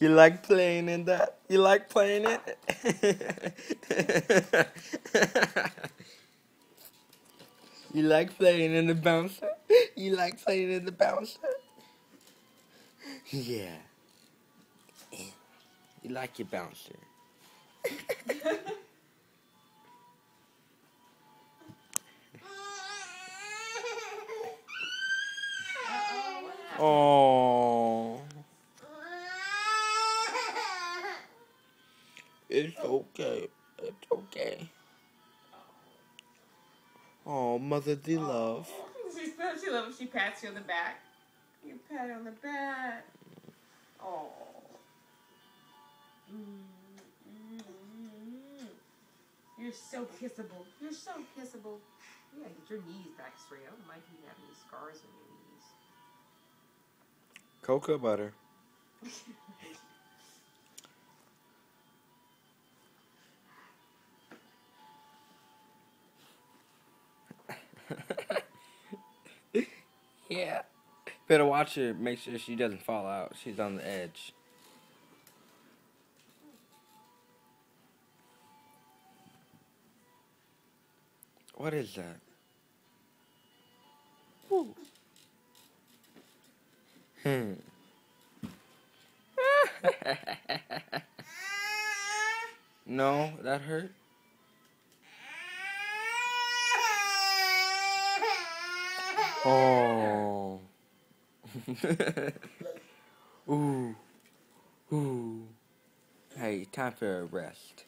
You like playing in that? You like playing it? You like playing in the bouncer? You like playing in the bouncer? Yeah. You like your bouncer. Oh. It's okay. It's okay. Oh, motherly love. She loves. She pats you on the back. You pat her on the back. Oh. You're so kissable. You're so kissable. Yeah, get your knees back straight. I don't like you having these scars on your knees. Cocoa butter. Yeah. Better watch her. Make sure she doesn't fall out. She's on the edge. What is that? Ooh. No, that hurt. Oh. Ooh. Ooh. Hey, time for a rest.